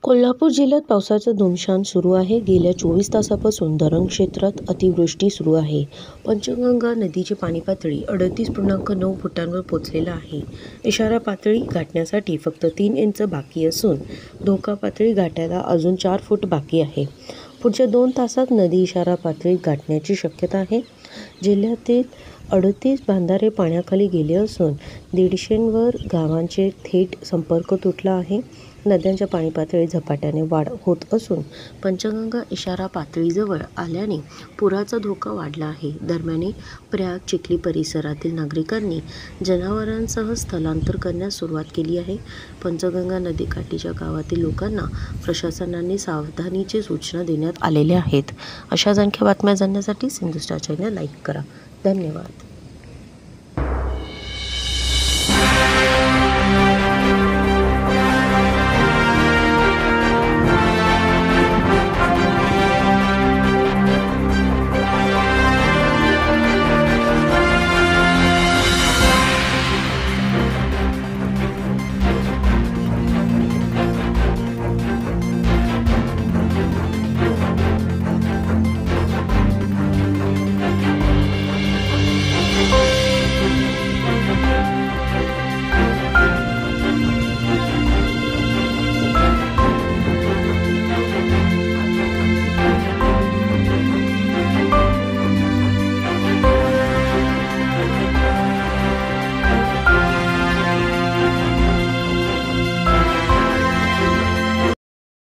कोल्हापूर जिल्ह्यात पावसाचं धुमशान सुरू आहे. गेल्या 24 तासापासून धरण क्षेत्रात अतिवृष्टी सुरू आहे. पंचगंगा नदीची पाणी पातळी 38.9 फुटांवर पोहोचलेला आहे. इशारा पातळी गाठण्यासाठी फक्त 3 इंच बाकी असून धोका पातळी गाठायला अजून 4 फूट बाकी आहे. पुढच्या 2 तासात नदी इशारा पातळी गाठण्याची शक्यता आहे. जिल्ह्यातील 38 बांधारे पाण्याखाली गेले असून 150वर गावांचे थेट संपर्क तुटला आहे. नद्यांच्या पाणी पातळीत झपाट्याने वाढ होत असून पंचगंगा इशारा पातळीजवळ आल्याने पुराचा धोका वाढला आहे. दरम्यान प्रयाग चिखली परिसरातील नागरिकांनी जनावरांसह स्थलांतर करण्यास सुरुवात केली आहे. पंचगंगा नदीकाठीच्या गावातील लोकांना प्रशासनाने सावधानीची सूचना देण्यात आलेल्या आहेत. अशाच आणखी बातम्या जाणण्यासाठी सिंधुस्टार चॅनल लाईक करा. धन्यवाद.